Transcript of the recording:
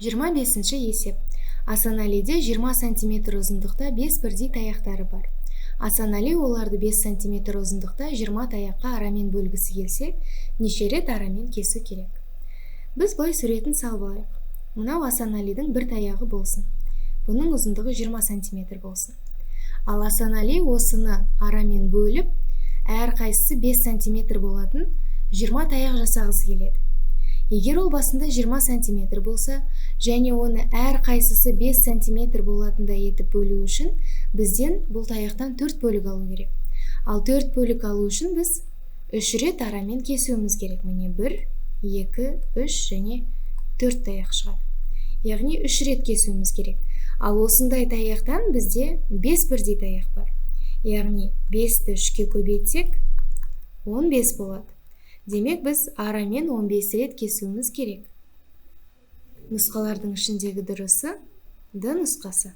25-ші есеп. Асанәлиде 20 см ұзындықта 5 бірдей таяқтары бар. Асанәли оларды 5 см ұзындықта 20 таяққа арамен бөлгісі келсе, неше рет арамен кесу керек? Біз былай суретін салып алайық. Мынау Асанәлидің бір таяғы болсын. Бұның ұзындығы 20 см болсын. Ал Асанәли осыны арамен бөліп, әр қайсысы 5 см болатын 20 таяқ жасағысы келеді. Егер ол басында 20 см болса, және оны әр қайсысы 5 см болатындай етіп бөлу үшін, бізден бұл таяқтан 4 бөлік алу керек. Ал 4 бөлік алу үшін біз 3 рет арамен кесуіміз керек. Міне 1, 2, 3 және 4 таяқ шығады. Яғни 3 рет кесуіміз керек. Ал осындай таяқтан бізде 5 бірдей таяқ бар. Яғни 5-ті 3-ке көбейтсек 15 болады. Демек біз арамен 15 рет кесуіміз керек. Нұсқалардың ішіндегі дұрысы Д нұсқасы.